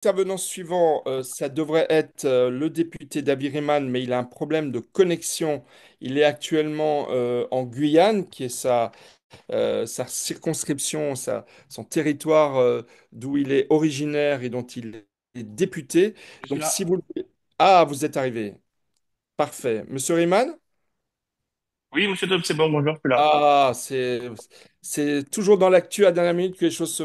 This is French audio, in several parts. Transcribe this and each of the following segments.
Intervenant suivant, ça devrait être le député Dabiriman, mais il a un problème de connexion. Il est actuellement en Guyane, qui est sa circonscription, son territoire d'où il est originaire et dont il est député. Je suis Donc, là. si vous... Ah, vous êtes arrivé. Parfait. Monsieur Riemann? Oui, monsieur Top, c'est bon, bonjour, je suis là. Ah, c'est toujours dans l'actu à dernière minute que les choses se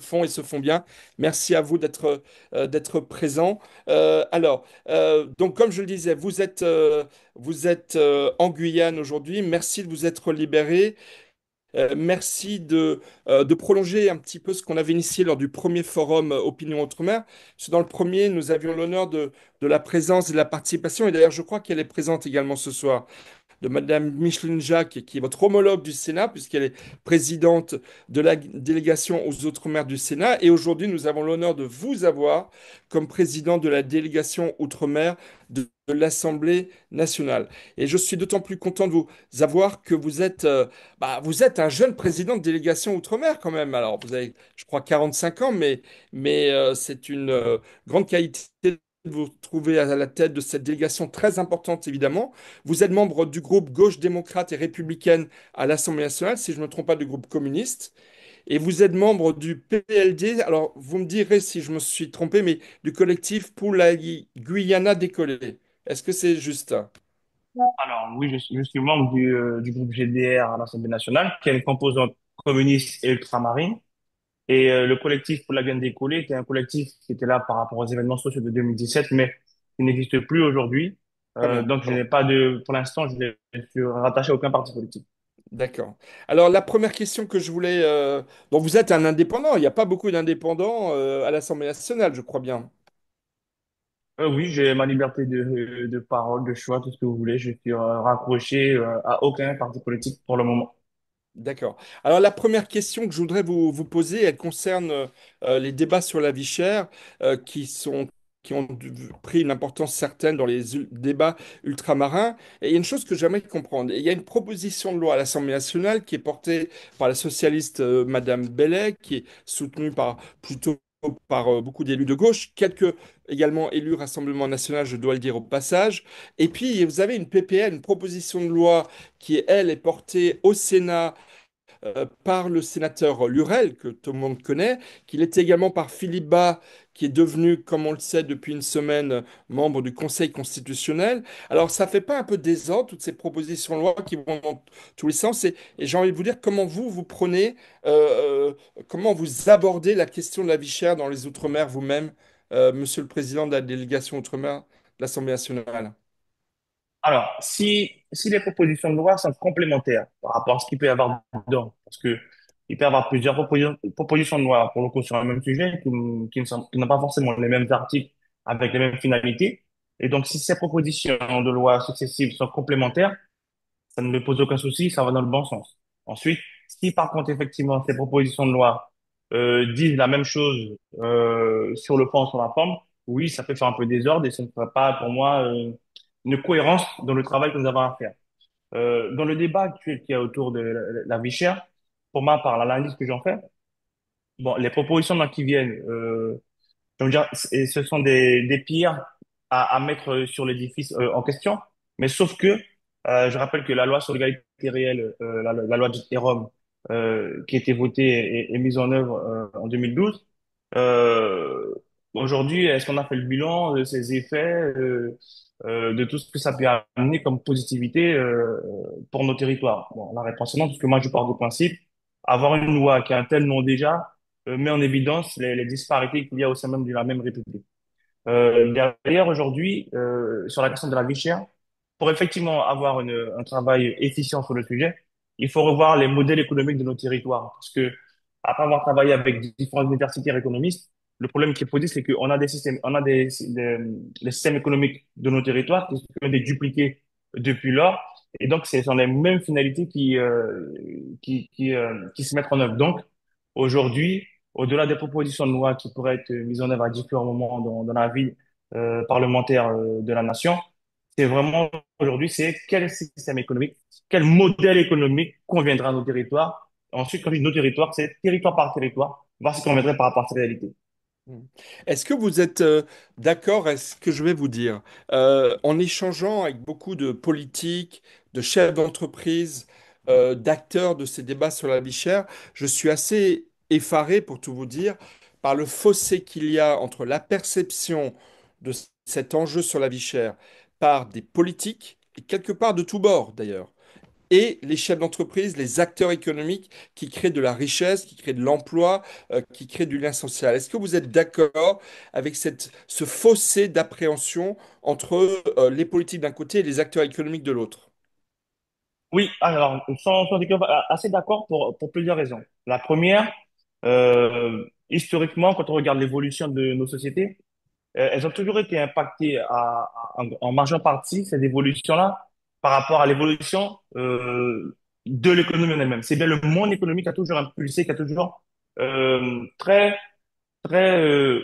font et se font bien. Merci à vous d'être présent. Donc comme je le disais, vous êtes en Guyane aujourd'hui. Merci de vous être libéré. Merci de prolonger un petit peu ce qu'on avait initié lors du premier forum Opinion Outre-mer. Parce que dans le premier, nous avions l'honneur de la présence et de la participation. Et d'ailleurs, je crois qu'elle est présente également ce soir de Madame Micheline Jacques, qui est votre homologue du Sénat, puisqu'elle est présidente de la délégation aux Outre-mer du Sénat. Et aujourd'hui, nous avons l'honneur de vous avoir comme président de la délégation Outre-mer de l'Assemblée nationale. Et je suis d'autant plus content de vous avoir que vous êtes un jeune président de délégation Outre-mer quand même. Alors, vous avez, je crois, 45 ans, mais c'est une grande qualité de vous trouver à la tête de cette délégation très importante, évidemment. Vous êtes membre du groupe Gauche démocrate et républicaine à l'Assemblée nationale, si je ne me trompe pas, du groupe communiste. Et vous êtes membre du PLD, alors vous me direz si je me suis trompé, mais du collectif pour la Guyana décollée. Est-ce que c'est juste? Alors, oui, je suis membre du groupe GDR à l'Assemblée nationale, qui est une composante communiste et ultramarine. Et le collectif pour la Guyane décollée était un collectif qui était là par rapport aux événements sociaux de 2017, mais qui n'existe plus aujourd'hui. Très bien. Donc, je Alors, n'ai pas de, pour l'instant, je suis rattaché à aucun parti politique. d'accord. Alors, la première question que je voulais... Donc, vous êtes un indépendant. Il n'y a pas beaucoup d'indépendants à l'Assemblée nationale, je crois bien. Oui, j'ai ma liberté de parole, de choix, tout ce que vous voulez. Je suis raccroché à aucun parti politique pour le moment. D'accord. Alors la première question que je voudrais vous poser, elle concerne les débats sur la vie chère qui ont pris une importance certaine dans les débats ultramarins. Et il y a une chose que j'aimerais comprendre. Il y a une proposition de loi à l'Assemblée nationale qui est portée par la socialiste Madame Bellet, qui est soutenue plutôt par beaucoup d'élus de gauche, quelques également élus Rassemblement national, je dois le dire au passage. Et puis vous avez une PPL, une proposition de loi qui, elle, est portée au Sénat par le sénateur Lurel, que tout le monde connaît, qu'il était également par Philippe Bas, qui est devenu, comme on le sait depuis une semaine, membre du Conseil constitutionnel. Alors, ça fait pas un peu désordre, toutes ces propositions de loi qui vont dans tous les sens, et j'ai envie de vous dire comment vous prenez, comment vous abordez la question de la vie chère dans les Outre-mer vous-même, Monsieur le Président de la délégation Outre-mer de l'Assemblée nationale. Alors, si les propositions de loi sont complémentaires par rapport à ce qu'il peut y avoir dedans, parce que il peut y avoir plusieurs propositions de loi pour le coup sur un même sujet qui n'ont pas forcément les mêmes articles avec les mêmes finalités. Et donc, si ces propositions de loi successives sont complémentaires, ça ne me pose aucun souci, ça va dans le bon sens. Ensuite, si par contre, effectivement, ces propositions de loi disent la même chose sur le fond, sur la forme, oui, ça peut faire un peu désordre et ce ne serait pas pour moi une cohérence dans le travail que nous avons à faire. Dans le débat actuel qu'il y a autour de la vie chère, pour moi, par l'analyse que j'en fais, bon, les propositions là qui viennent, je veux dire, ce sont des pierres à mettre sur l'édifice en question. Mais sauf que, je rappelle que la loi sur l'égalité réelle, la loi dite EROM, qui a été votée et mise en œuvre en 2012, euh, aujourd'hui, est-ce qu'on a fait le bilan de ses effets, de tout ce que ça peut amener comme positivité pour nos territoires? Bon, la réponse est non, parce que moi, je pars du principe, avoir une loi qui a un tel nom déjà, met en évidence les disparités qu'il y a au sein même de la même République. Derrière, aujourd'hui, sur la question de la vie chère, pour effectivement avoir un travail efficient sur le sujet, il faut revoir les modèles économiques de nos territoires. Parce que, après avoir travaillé avec différents universitaires économistes, le problème qui est posé, c'est qu'on a des systèmes, on a des systèmes économiques de nos territoires qui ont été dupliqués depuis lors. Et donc, ce sont les mêmes finalités qui se mettent en œuvre. Donc, aujourd'hui, au-delà des propositions de loi qui pourraient être mises en œuvre à différents moments dans la vie parlementaire de la nation, c'est vraiment aujourd'hui, c'est quel système économique, quel modèle économique conviendra à nos territoires. Ensuite, quand je dis nos territoires, c'est territoire par territoire, voir ce qui conviendrait par rapport à ces réalités. Mm. Est-ce que vous êtes d'accord avec ce que je vais vous dire? En échangeant avec beaucoup de politiques, de chefs d'entreprise, d'acteurs de ces débats sur la vie chère, je suis assez effaré, pour tout vous dire, par le fossé qu'il y a entre la perception de cet enjeu sur la vie chère par des politiques, et quelque part de tous bords d'ailleurs, et les chefs d'entreprise, les acteurs économiques qui créent de la richesse, qui créent de l'emploi, qui créent du lien social. Est-ce que vous êtes d'accord avec ce fossé d'appréhension entre les politiques d'un côté et les acteurs économiques de l'autre? Oui, alors, sans assez d'accord pour plusieurs raisons. La première, historiquement, quand on regarde l'évolution de nos sociétés, elles ont toujours été impactées en majeure partie, ces évolutions-là, par rapport à l'évolution de l'économie en elle-même. C'est bien le monde économique qui a toujours impulsé, qui a toujours très, très,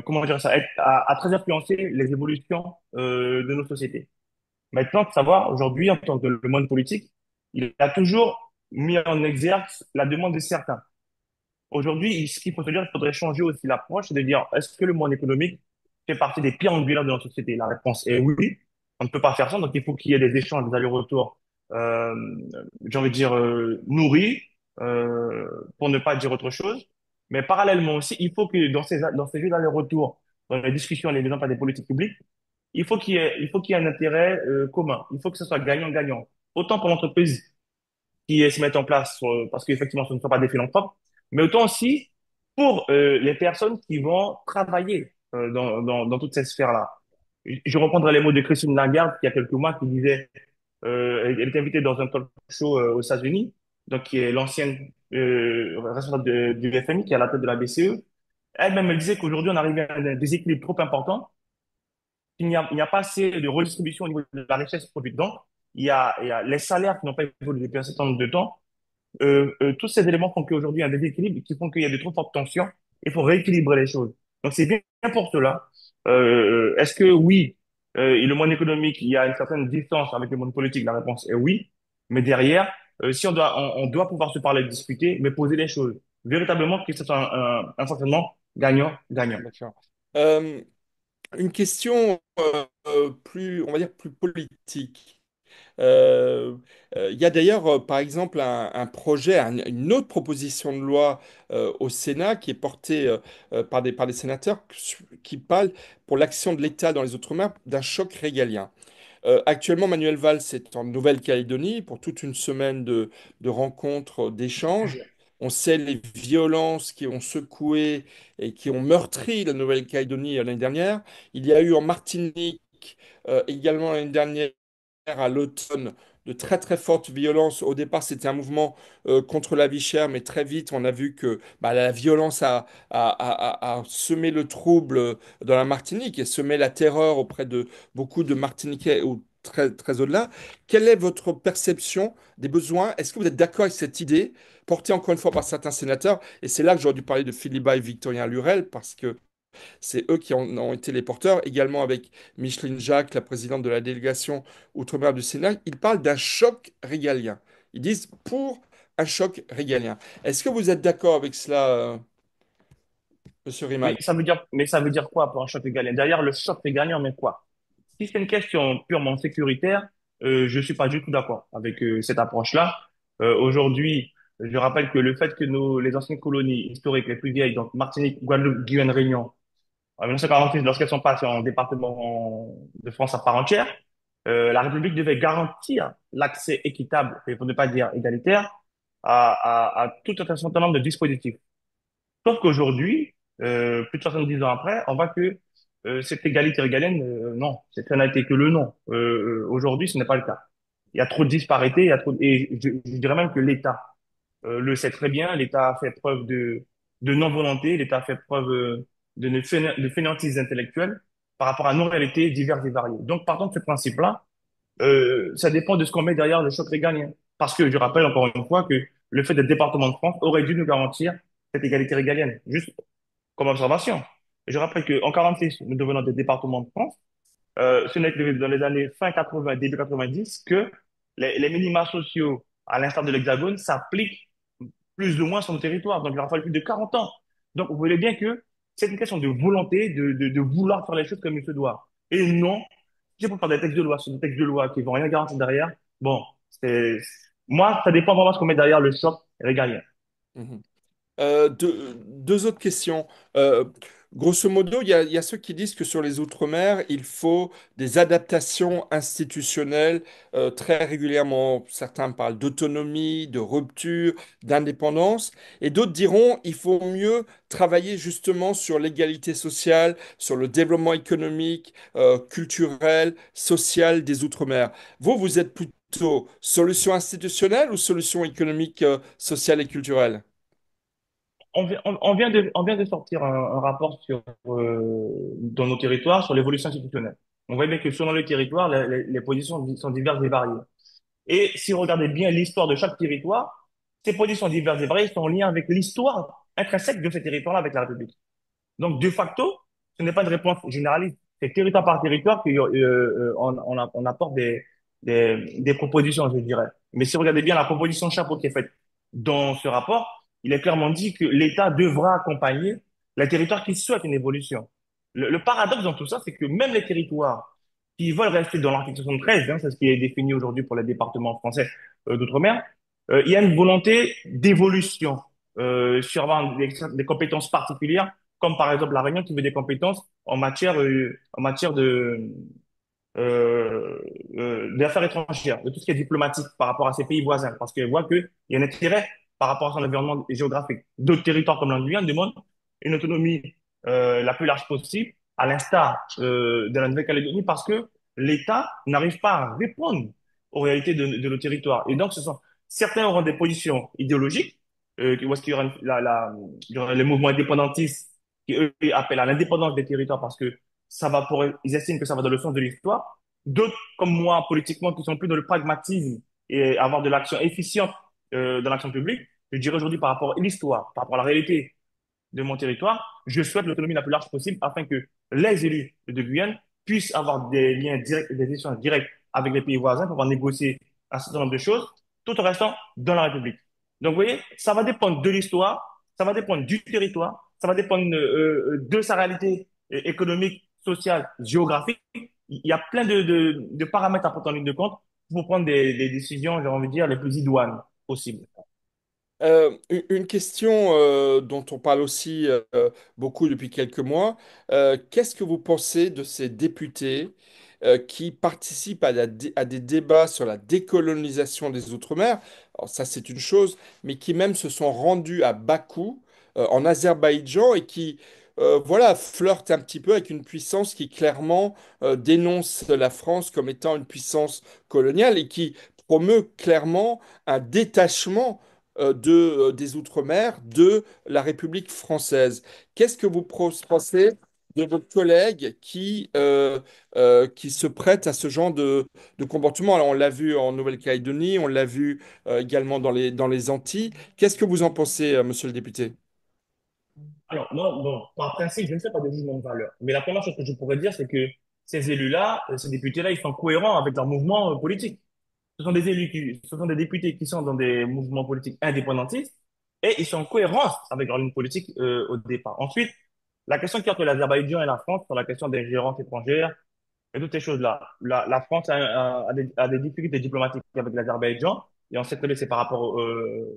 comment dire ça, a très influencé les évolutions de nos sociétés. Maintenant, de savoir, aujourd'hui, en tant que le monde politique, il a toujours mis en exergue la demande de certains. Aujourd'hui, ce qu'il faut se dire, il faudrait changer aussi l'approche et de dire, est-ce que le monde économique fait partie des pierres angulaires de notre société? La réponse est oui. On ne peut pas faire ça, donc il faut qu'il y ait des échanges, des allers-retours, euh, j'ai envie de dire, nourris, euh, pour ne pas dire autre chose. Mais parallèlement aussi, il faut que dans ces jeux d'allers-retours, dans les discussions, les exemples des politiques publiques, il faut qu'il y ait un intérêt commun. Il faut que ce soit gagnant-gagnant. Autant pour l'entreprise qui se mettent en place parce qu'effectivement, ce ne sont pas des philanthropes, mais autant aussi pour les personnes qui vont travailler dans toutes ces sphères-là. Je reprendrai les mots de Christine Lagarde il y a quelques mois qui disait, elle était invitée dans un talk show aux États-Unis, donc qui est l'ancienne responsable du FMI, qui est à la tête de la BCE. Elle-même, elle disait qu'aujourd'hui, on arrivait à un déséquilibre trop important. Il n'y a pas assez de redistribution au niveau de la richesse produite. Donc, il y a les salaires qui n'ont pas évolué depuis un certain nombre de temps, tous ces éléments font qu'aujourd'hui, il y a un déséquilibre qui font qu'il y a de trop fortes tensions. Il faut rééquilibrer les choses. Donc, c'est bien pour cela. Est-ce que oui, et le monde économique, il y a une certaine distance avec le monde politique? La réponse est oui. Mais derrière, si on doit pouvoir se parler, discuter, mais poser les choses. Véritablement que ce soit un fonctionnement gagnant-gagnant. D'accord. Une question plus, on va dire, plus politique. Euh, il y a d'ailleurs, par exemple, un projet, une autre proposition de loi au Sénat qui est portée par des sénateurs qui parlent pour l'action de l'État dans les Outre-mer d'un choc régalien. Actuellement, Manuel Valls est en Nouvelle-Calédonie pour toute une semaine de rencontres, d'échanges. On sait les violences qui ont secoué et qui ont meurtri la Nouvelle-Calédonie l'année dernière. Il y a eu en Martinique également l'année dernière à l'automne de très très fortes violences. Au départ, c'était un mouvement contre la vie chère, mais très vite, on a vu que bah, la violence a semé le trouble dans la Martinique et semé la terreur auprès de beaucoup de Martiniquais ou très, très au-delà. Quelle est votre perception des besoins? Est-ce que vous êtes d'accord avec cette idée portée encore une fois par certains sénateurs? Et c'est là que j'aurais dû parler de Philippe et Victorien Lurel parce que c'est eux qui en ont été les porteurs, également avec Micheline Jacques, la présidente de la délégation Outre-mer du Sénat. Ils parlent d'un choc régalien. Ils disent pour un choc régalien. Est-ce que vous êtes d'accord avec cela, Monsieur Rimal? Mais ça veut dire quoi pour un choc régalien? Derrière le choc régalien, mais quoi? Si c'est une question purement sécuritaire, je suis pas du tout d'accord avec cette approche-là. Aujourd'hui, je rappelle que le fait que les anciennes colonies historiques les plus vieilles, donc Martinique, Guadeloupe, Guyane, Réunion, en 1946, lorsqu'elles sont passées en département de France à part entière, la République devait garantir l'accès équitable, et pour ne pas dire égalitaire, à tout un certain nombre de dispositifs. Sauf qu'aujourd'hui, plus de 70 ans après, on voit que cette égalité régalienne, non, ça n'a été que le nom. Aujourd'hui, ce n'est pas le cas. Il y a trop de disparités, il y a trop et je dirais même que l'État le sait très bien. L'État a fait preuve de non-volonté, l'État a fait preuve de fainéantise intellectuelle par rapport à nos réalités diverses et variées. Donc, partant de ce principe-là, ça dépend de ce qu'on met derrière le choc régalien. Parce que je rappelle encore une fois que le fait d'être département de France aurait dû nous garantir cette égalité régalienne. Juste comme observation. Je rappelle qu'en 46, nous devenons des départements de France. Ce n'est que dans les années fin 80, début 90 que les minima sociaux, à l'instar de l'Hexagone, s'appliquent plus ou moins sur le territoire. Donc, il aura fallu plus de 40 ans Donc, vous voyez bien que c'est une question de volonté, de vouloir faire les choses comme il se doit. Et non, si pour faire des textes de loi sur des textes de loi qui vont rien garantir derrière, bon, c'est, moi, ça dépend vraiment de ce qu'on met derrière le choc régalien. Mhm. Deux autres questions. Grosso modo, il y a ceux qui disent que sur les Outre-mer, il faut des adaptations institutionnelles très régulièrement. Certains parlent d'autonomie, de rupture, d'indépendance, et d'autres diront il faut mieux travailler justement sur l'égalité sociale, sur le développement économique, culturel, social des Outre-mer. Vous, vous êtes plutôt solution institutionnelle ou solution économique, sociale et culturelle? On vient de sortir un rapport sur, dans nos territoires sur l'évolution institutionnelle. On voit bien que selon les territoires, les positions sont diverses et variées. Et si vous regardez bien l'histoire de chaque territoire, ces positions diverses et variées sont en lien avec l'histoire intrinsèque de ces territoires-là avec la République. Donc, de facto, ce n'est pas une réponse généraliste. C'est territoire par territoire on apporte des propositions, je dirais. Mais si vous regardez bien la proposition chapeau qui est faite dans ce rapport, il est clairement dit que l'État devra accompagner les territoires qui souhaitent une évolution. Le paradoxe dans tout ça, c'est que même les territoires qui veulent rester dans l'article 73, hein, c'est ce qui est défini aujourd'hui pour les départements français d'outre-mer, il y a une volonté d'évolution sur avoir des compétences particulières comme par exemple la Réunion qui veut des compétences en matière euh, d'affaires étrangères, de tout ce qui est diplomatique par rapport à ses pays voisins, parce qu'elle voit qu'il y a un intérêt par rapport à son environnement géographique. D'autres territoires comme la Guyane demandent une autonomie la plus large possible, à l'instar de la Nouvelle-Calédonie, parce que l'État n'arrive pas à répondre aux réalités de nos territoires. Et donc, certains auront des positions idéologiques, où est-ce qu'il y aura il y aura les mouvements indépendantistes qui, eux, appellent à l'indépendance des territoires parce que ils estiment que ça va dans le sens de l'histoire. D'autres, comme moi, politiquement, qui sont plus dans le pragmatisme et avoir de l'action efficiente dans l'action publique, je dirais aujourd'hui par rapport à l'histoire, par rapport à la réalité de mon territoire, je souhaite l'autonomie la plus large possible afin que les élus de Guyane puissent avoir des liens directs, des échanges directs avec les pays voisins pour pouvoir négocier un certain nombre de choses, tout en restant dans la République. Donc, vous voyez, ça va dépendre de l'histoire, ça va dépendre du territoire, ça va dépendre de sa réalité économique, sociale, géographique. Il y a plein de paramètres à prendre en ligne de compte pour prendre des décisions, j'ai envie de dire, les plus idoines possibles. Une question dont on parle aussi beaucoup depuis quelques mois, qu'est-ce que vous pensez de ces députés qui participent à des débats sur la décolonisation des Outre-mer? Alors ça c'est une chose, mais qui même se sont rendus à Bakou, en Azerbaïdjan, et qui voilà, flirtent un petit peu avec une puissance qui clairement dénonce la France comme étant une puissance coloniale et qui promeut clairement un détachement des Outre-mer de la République française. Qu'est-ce que vous pensez de vos collègues qui se prêtent à ce genre de comportement? Alors, on l'a vu en Nouvelle-Calédonie, on l'a vu également dans les Antilles. Qu'est-ce que vous en pensez, monsieur le député? Alors, moi, bon, par principe, je ne fais pas de jugement de valeur. Mais la première chose que je pourrais dire, c'est que ces élus-là, ces députés-là, ils sont cohérents avec leur mouvement politique. Ce sont des députés qui sont dans des mouvements politiques indépendantistes et ils sont en cohérence avec leur ligne politique au départ. Ensuite, la question qui est entre l'Azerbaïdjan et la France sur la question des ingérences étrangères et toutes ces choses-là. La France a des difficultés diplomatiques avec l'Azerbaïdjan et on sait que c'est euh,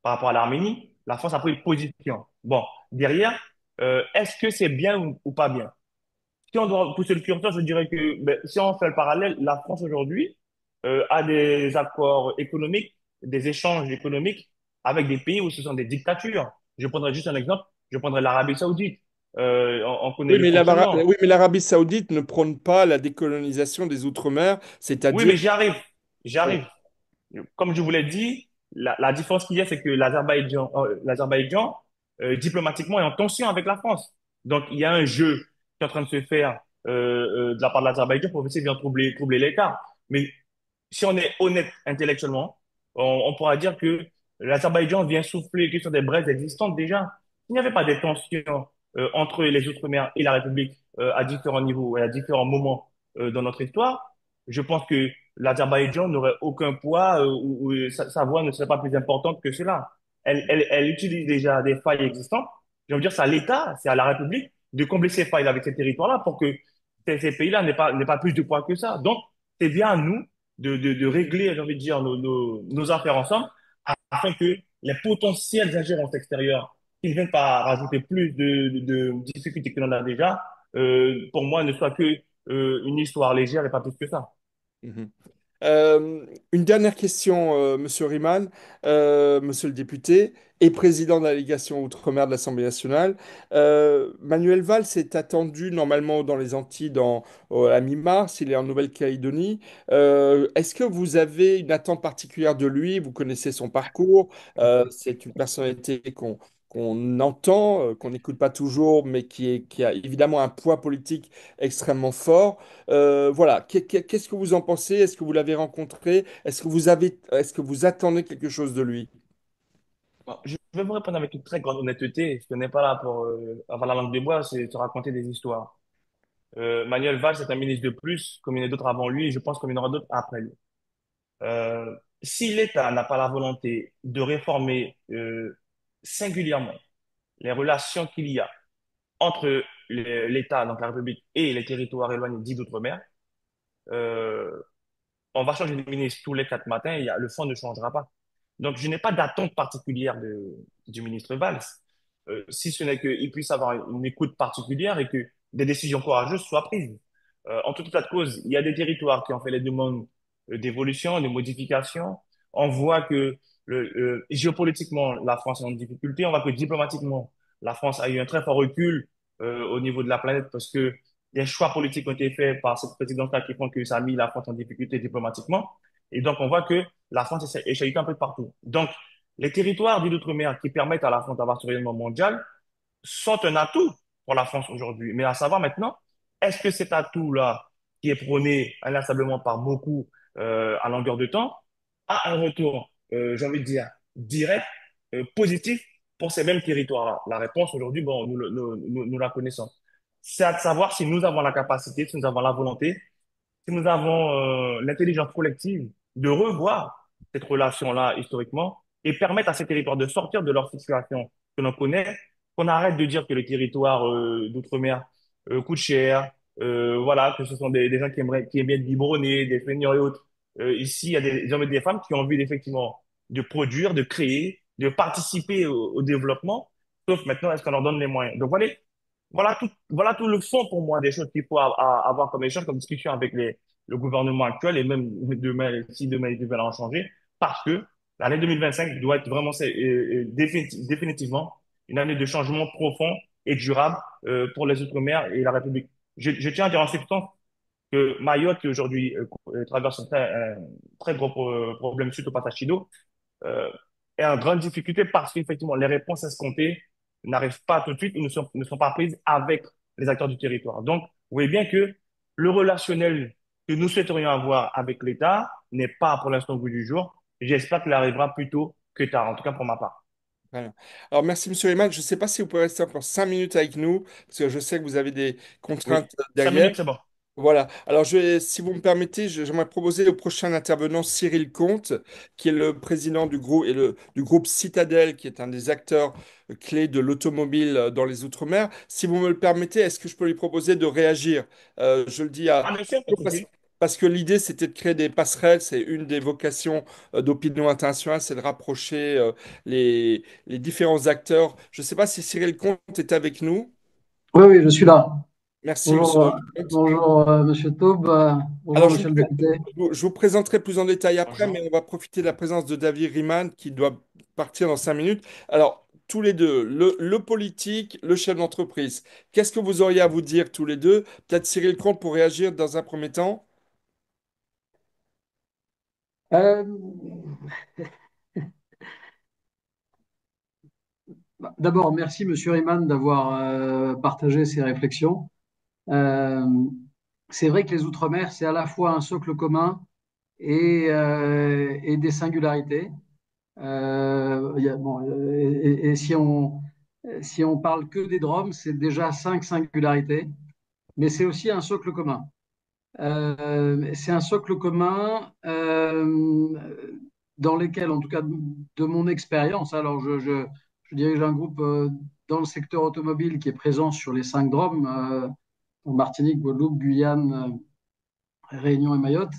par rapport à l'Arménie. La France a pris une position. Bon, derrière, est-ce que c'est bien ou pas bien? Si on doit pousser le curseur, je dirais que ben, si on fait le parallèle, la France aujourd'hui a des accords économiques, des échanges économiques avec des pays où ce sont des dictatures. Je prendrai juste un exemple. Je prendrai l'Arabie Saoudite. On connaît Oui, le fonctionnement. oui, mais l'Arabie Saoudite ne prône pas la décolonisation des Outre-mer, Oui, c'est-à-dire... mais j'y arrive. J'y arrive. Comme je vous l'ai dit, la différence qu'il y a, c'est que l'Azerbaïdjan, diplomatiquement, est en tension avec la France. Donc, il y a un jeu qui est en train de se faire de la part de l'Azerbaïdjan pour essayer de bien troubler l'écart. Mais si on est honnête intellectuellement, on pourra dire que l'Azerbaïdjan vient souffler que sur des braises existantes déjà. Il n'y avait pas de tensions entre les Outre-mer et la République à différents niveaux et à différents moments dans notre histoire. Je pense que l'Azerbaïdjan n'aurait aucun poids ou sa voix ne serait pas plus importante que cela. elle utilise déjà des failles existantes. Je veux dire, c'est à l'État, c'est à la République de combler ces failles avec ces territoires-là pour que ces pays-là n'aient pas plus de poids que ça. Donc, c'est bien à nous de régler, j'ai envie de dire, nos affaires ensemble afin que les potentiels ingérences extérieures qui ne viennent pas rajouter plus de difficultés que l'on a déjà, pour moi, ne soient que une histoire légère et pas plus que ça. Mhm. Une dernière question, Monsieur Riemann, Monsieur le député et président de la délégation Outre-mer de l'Assemblée nationale. Manuel Valls est attendu normalement dans les Antilles à mi-mars, il est en Nouvelle-Calédonie. Est-ce que vous avez une attente particulière de lui? Vous connaissez son parcours, c'est une personnalité qu'on entend, qu'on n'écoute pas toujours, mais qui a évidemment un poids politique extrêmement fort. Voilà, qu'est-ce que vous en pensez? Est-ce que vous l'avez rencontré? Est-ce que vous attendez quelque chose de lui? Bon, je vais vous répondre avec une très grande honnêteté. Je n'est pas là pour avoir la langue de bois, c'est se raconter des histoires. Manuel Valls est un ministre de plus, comme il y en a d'autres avant lui, et je pense qu'il y en aura d'autres après lui. Euh, si l'État n'a pas la volonté de réformer singulièrement les relations qu'il y a entre l'État, donc la République, et les territoires éloignés dits d'outre-mer, euh, on va changer de ministre tous les 4 matins et le fond ne changera pas. Donc, je n'ai pas d'attente particulière du ministre Valls, si ce n'est qu'il puisse avoir une écoute particulière et que des décisions courageuses soient prises. En tout état de cause, il y a des territoires qui ont fait les demandes d'évolution, de modification. On voit que géopolitiquement, la France est en difficulté. On voit que diplomatiquement, la France a eu un très fort recul au niveau de la planète parce que des choix politiques ont été faits par cette présidence-là qui font que ça a mis la France en difficulté diplomatiquement. Et donc, on voit que la France est chahutée un peu de partout. Donc, les territoires dits d'outre-mer qui permettent à la France d'avoir ce rayonnement mondial sont un atout pour la France aujourd'hui. Mais à savoir maintenant, est-ce que cet atout-là, qui est prôné inlassablement par beaucoup à longueur de temps, a un retour, j'ai envie de dire, direct, positif pour ces mêmes territoires-là? La réponse aujourd'hui, bon, nous la connaissons. C'est à savoir si nous avons la capacité, si nous avons la volonté, si nous avons l'intelligence collective de revoir cette relation-là historiquement et permettre à ces territoires de sortir de leur situation que l'on connaît, qu'on arrête de dire que le territoire d'outre-mer coûte cher, voilà, que ce sont des gens qui aiment bien être biberonnés, des feignants et autres. Ici, il y a des hommes et des femmes qui ont envie effectivement de produire, de créer, de participer au développement, sauf maintenant, est-ce qu'on leur donne les moyens? Donc voilà tout le fond pour moi des choses qu'il faut avoir comme échange, comme discussion avec le gouvernement actuel et même demain, si demain ils devaient en changer, parce que l'année 2025 doit être vraiment définitivement une année de changement profond et durable pour les Outre-mer et la République. Je tiens à dire en substance que Mayotte, qui aujourd'hui traverse un très gros problème suite au passage d'eau, euh, est en grande difficulté parce qu'effectivement, les réponses escomptées n'arrivent pas tout de suite ou ne sont pas prises avec les acteurs du territoire. Donc, vous voyez bien que le relationnel que nous souhaiterions avoir avec l'État n'est pas pour l'instant au goût du jour. J'espère qu'il arrivera plus tôt que tard, en tout cas pour ma part. Voilà. Alors, merci, Monsieur Riemann. Je ne sais pas si vous pouvez rester encore 5 minutes avec nous, parce que je sais que vous avez des Oui, contraintes cinq derrière. minutes, c'est bon. Voilà. Alors, si vous me permettez, j'aimerais proposer au prochain intervenant Cyril Comte, qui est le président du groupe du groupe Citadel, qui est un des acteurs clés de l'automobile dans les Outre-mer. Si vous me le permettez, est-ce que je peux lui proposer de réagir? Je le dis à Ah, bien sûr, pas de parce, souci. parce que l'idée, c'était de créer des passerelles. C'est une des vocations d'Opinion Internationale, c'est de rapprocher les différents acteurs. Je ne sais pas si Cyril Comte est avec nous. Oui, oui, je suis là. Merci, Bonjour, Monsieur Comte. bonjour Monsieur Taube, bonjour Alors, Monsieur le député. je vous présenterai plus en détail après, mais Bonjour. on va profiter de la présence de David Riemann qui doit partir dans 5 minutes. Alors, tous les deux, le politique, le chef d'entreprise, qu'est-ce que vous auriez à vous dire tous les deux? Peut-être Cyril Comte pour réagir dans un premier temps. Euh, D'abord, merci Monsieur Riemann d'avoir partagé ces réflexions. Euh, c'est vrai que les Outre-mer, c'est à la fois un socle commun et des singularités. Et si on parle que des Drom, c'est déjà 5 singularités, mais c'est aussi un socle commun. C'est un socle commun dans lesquels, en tout cas de mon expérience, alors je dirige un groupe dans le secteur automobile qui est présent sur les 5 DROM, en Martinique, Guadeloupe, Guyane, Réunion et Mayotte.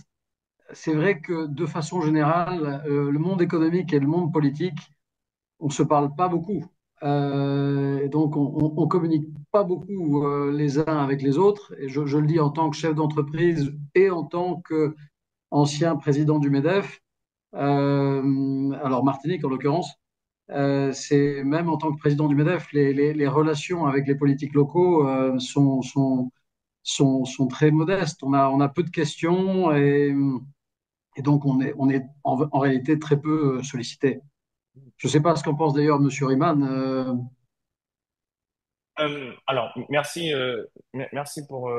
C'est vrai que de façon générale, le monde économique et le monde politique, on ne se parle pas beaucoup. Et donc, on communique pas beaucoup les uns avec les autres. Et je le dis en tant que chef d'entreprise et en tant qu'ancien président du MEDEF, alors Martinique en l'occurrence, c'est même en tant que président du MEDEF, les relations avec les politiques locaux sont très modestes. On a peu de questions et donc on est en réalité très peu sollicité. Je ne sais pas ce qu'en pense d'ailleurs Monsieur Riemann. Alors, merci, merci pour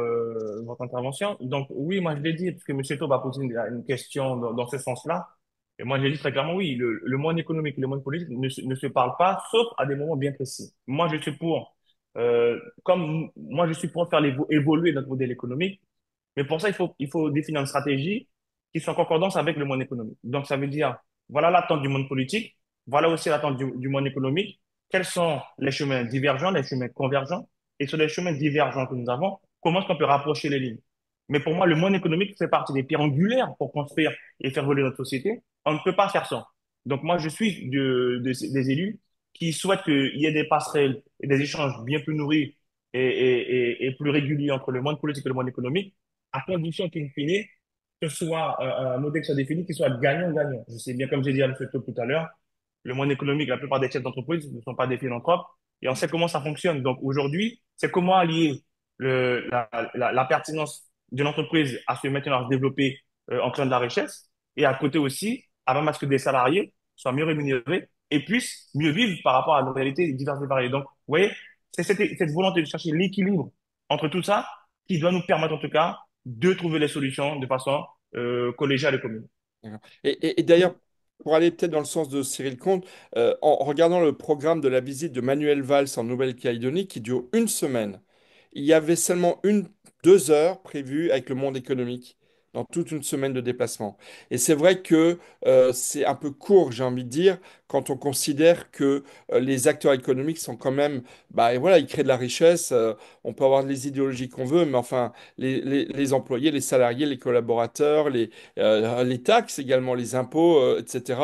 votre intervention. Donc, oui, moi je l'ai dit, parce que M. Taub a posé une question dans ce sens-là. Et moi, je l'ai dit très clairement, oui, le monde économique et le monde politique ne se parlent pas, sauf à des moments bien précis. Moi, je suis pour, comme moi, je suis pour faire évoluer notre modèle économique, mais pour ça, il faut définir une stratégie qui soit en concordance avec le monde économique. Donc, ça veut dire, voilà l'attente du monde politique, voilà aussi l'attente du monde économique. Quels sont les chemins divergents, les chemins convergents? Et sur les chemins divergents que nous avons, comment est-ce qu'on peut rapprocher les lignes? Mais pour moi, le monde économique fait partie des pierres angulaires pour construire et faire voler notre société. On ne peut pas faire ça. Donc, moi, je suis des élus qui souhaitent qu'il y ait des passerelles et des échanges bien plus nourris et plus réguliers entre le monde politique et le monde économique à condition qu'in fine, que ce soit un modèle qui soit défini, qui soit gagnant-gagnant. Je sais bien, comme j'ai dit à M. Top tout à l'heure, le monde économique, la plupart des chefs d'entreprise ne sont pas des philanthropes et on sait comment ça fonctionne. Donc aujourd'hui, c'est comment allier la pertinence d'une entreprise à se maintenant à se développer en créant de la richesse et à côté aussi, avant à ce que des salariés soient mieux rémunérés et puissent mieux vivre par rapport à nos réalités diverses et variées. Donc, vous voyez, c'est cette volonté de chercher l'équilibre entre tout ça qui doit nous permettre en tout cas de trouver les solutions de façon collégiale et commune. D'accord. Et d'ailleurs, pour aller peut-être dans le sens de Cyril Comte, en regardant le programme de la visite de Manuel Valls en Nouvelle-Calédonie, qui dure une semaine, il y avait seulement 2 heures prévues avec le monde économique dans toute une semaine de déplacement. Et c'est vrai que c'est un peu court, j'ai envie de dire, quand on considère que les acteurs économiques sont quand même, bah et voilà, ils créent de la richesse. On peut avoir les idéologies qu'on veut, mais enfin, les employés, les salariés, les collaborateurs, les taxes également, les impôts, etc.,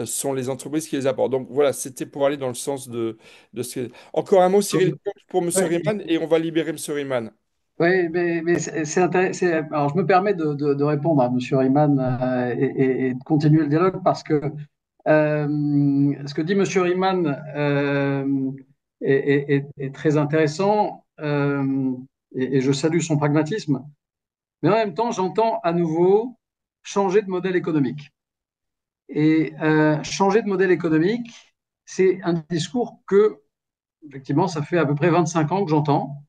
sont les entreprises qui les apportent. Donc voilà, c'était pour aller dans le sens de ce que... Encore un mot, Cyril, pour M. Ouais, Riemann, et on va libérer M. Riemann. oui, mais c'est intéressant. Alors, je me permets de répondre à Monsieur Riemann et de continuer le dialogue parce que ce que dit Monsieur Riemann est très intéressant et je salue son pragmatisme. Mais en même temps, j'entends à nouveau changer de modèle économique. Et changer de modèle économique, c'est un discours que, effectivement, ça fait à peu près 25 ans que j'entends.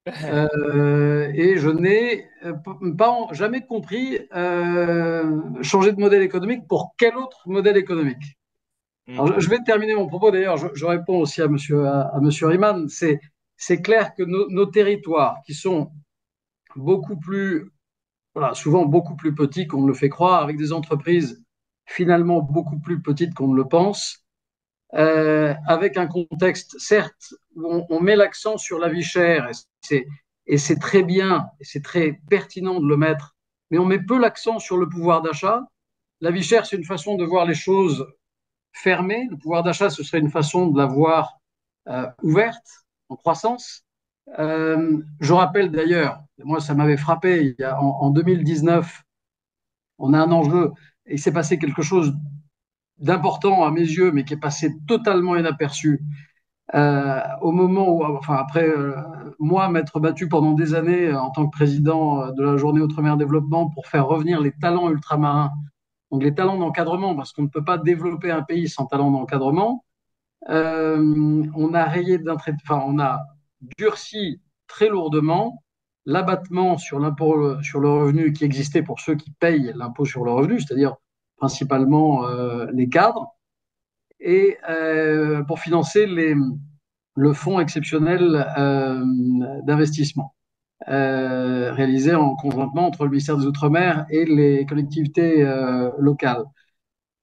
Et je n'ai jamais compris changer de modèle économique pour quel autre modèle économique. Alors, je vais terminer mon propos. D'ailleurs, je réponds aussi à monsieur Riemann. C'est clair que nos territoires, qui sont beaucoup plus, voilà, souvent beaucoup plus petits qu'on ne le fait croire, avec des entreprises finalement beaucoup plus petites qu'on ne le pense, avec un contexte, certes, où on met l'accent sur la vie chère, et c'est très bien, et c'est très pertinent de le mettre, mais on met peu l'accent sur le pouvoir d'achat. La vie chère, c'est une façon de voir les choses fermées. Le pouvoir d'achat, ce serait une façon de la voir ouverte, en croissance. Je rappelle d'ailleurs, moi ça m'avait frappé, en 2019, on a un enjeu, et il s'est passé quelque chose d'important à mes yeux, mais qui est passé totalement inaperçu. Au moment où, enfin après moi, m'être battu pendant des années en tant que président de la Journée Outre-mer Développement pour faire revenir les talents ultramarins, donc les talents d'encadrement, parce qu'on ne peut pas développer un pays sans talent d'encadrement, on a rayé d'un trait, enfin on a durci très lourdement l'abattement sur l'impôt sur le revenu qui existait pour ceux qui payent l'impôt sur le revenu, c'est-à-dire principalement les cadres, et pour financer le fonds exceptionnel d'investissement réalisé en conjointement entre le ministère des Outre-mer et les collectivités locales.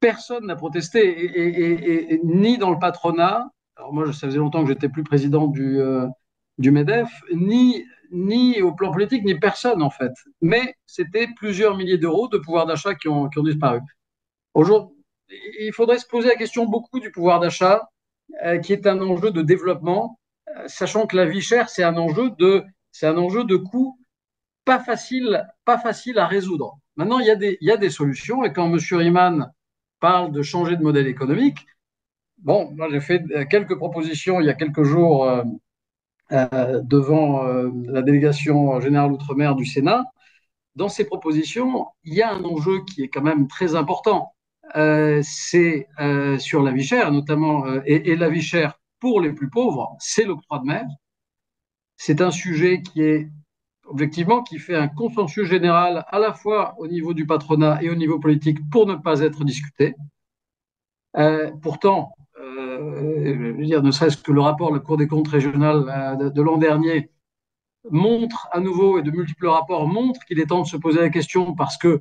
personne n'a protesté, ni dans le patronat. Alors moi, ça faisait longtemps que j'étais plus président du MEDEF, ni au plan politique, ni personne en fait. Mais c'était plusieurs milliers d'euros de pouvoir d'achat qui ont disparu. Aujourd'hui, il faudrait se poser la question beaucoup du pouvoir d'achat, qui est un enjeu de développement, sachant que la vie chère, c'est un enjeu de coût pas facile à résoudre. Maintenant, il y a des solutions, et quand M. Riemann parle de changer de modèle économique, bon, moi j'ai fait quelques propositions il y a quelques jours devant la délégation générale Outre-mer du Sénat. Dans ces propositions, il y a un enjeu qui est quand même très important. C'est sur la vie chère, notamment, et la vie chère pour les plus pauvres, c'est l'octroi de mer. C'est un sujet qui est objectivement qui fait un consensus général à la fois au niveau du patronat et au niveau politique pour ne pas être discuté. Pourtant, je veux dire, ne serait-ce que le rapport de la Cour des comptes régionale de l'an dernier montre à nouveau, et de multiples rapports montrent qu'il est temps de se poser la question parce que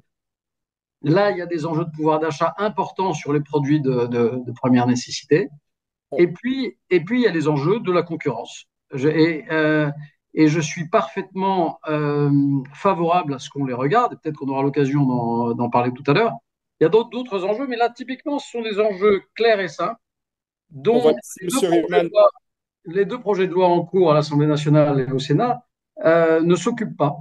là, il y a des enjeux de pouvoir d'achat importants sur les produits de première nécessité. Il y a les enjeux de la concurrence. Et je suis parfaitement favorable à ce qu'on les regarde. Peut-être qu'on aura l'occasion d'en parler tout à l'heure. Il y a d'autres enjeux, mais là, typiquement, ce sont des enjeux clairs et simples On va dont laisser Monsieur Riemann. les deux projets de loi en cours à l'Assemblée nationale et au Sénat ne s'occupent pas.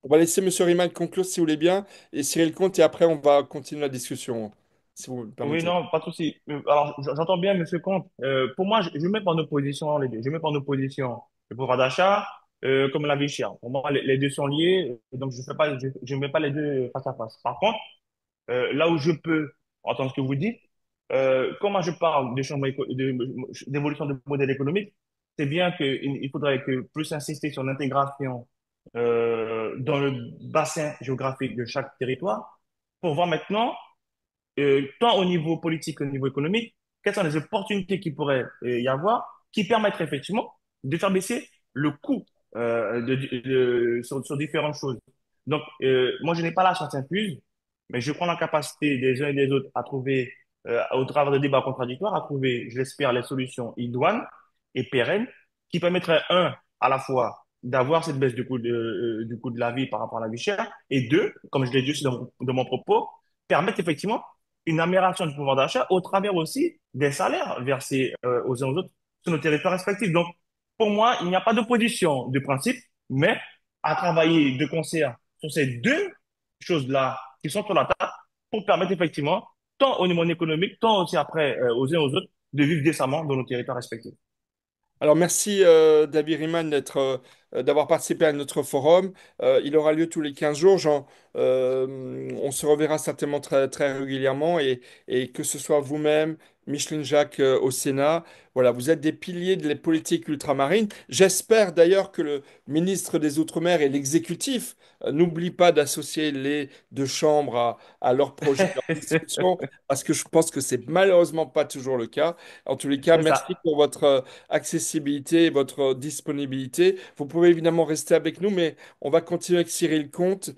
On va laisser Monsieur Riemann conclure si vous voulez bien, et Cyril Comte, et après on va continuer la discussion, si vous me Oui, permettez. non, pas de souci. Alors, j'entends bien, Monsieur Comte. Pour moi, je mets pas en opposition les deux. Je mets pas en opposition le pouvoir d'achat comme la vie chère. Pour moi, les deux sont liés, donc je mets pas les deux face à face. Par contre, là où je peux entendre ce que vous dites, comment je parle de d'évolution de modèle économique, c'est bien qu'il faudrait que plus insister sur l'intégration dans le bassin géographique de chaque territoire pour voir maintenant tant au niveau politique qu'au niveau économique, quelles sont les opportunités qui pourraient y avoir qui permettraient effectivement de faire baisser le coût sur différentes choses. Donc, moi, je n'ai pas la science infuse, mais je prends la capacité des uns et des autres à trouver, au travers de débats contradictoires, à trouver, je l'espère, les solutions idoines et pérennes qui permettraient, un, à la fois d'avoir cette baisse du coût de la vie par rapport à la vie chère, et deux, comme je l'ai dit aussi dans mon propos, permettre effectivement une amélioration du pouvoir d'achat au travers aussi des salaires versés aux uns aux autres sur nos territoires respectifs. Donc, pour moi, il n'y a pas d'opposition de principe, mais à travailler de concert sur ces deux choses-là qui sont sur la table pour permettre effectivement, tant au niveau économique, tant aussi après aux uns aux autres, de vivre décemment dans nos territoires respectifs. Alors merci David Riemann d'avoir participé à notre forum. Il aura lieu tous les 15 jours. On se reverra certainement très, très régulièrement et que ce soit vous-même, Micheline Jacques au Sénat. Voilà, vous êtes des piliers de la politique ultramarine. J'espère d'ailleurs que le ministre des Outre-mer et l'exécutif n'oublient pas d'associer les deux chambres à leurs projets, leurs discussions, parce que je pense que c'est malheureusement pas toujours le cas. En tous les cas, C'est merci ça. pour votre accessibilité et votre disponibilité. Vous pouvez évidemment rester avec nous, mais on va continuer avec Cyril Comte.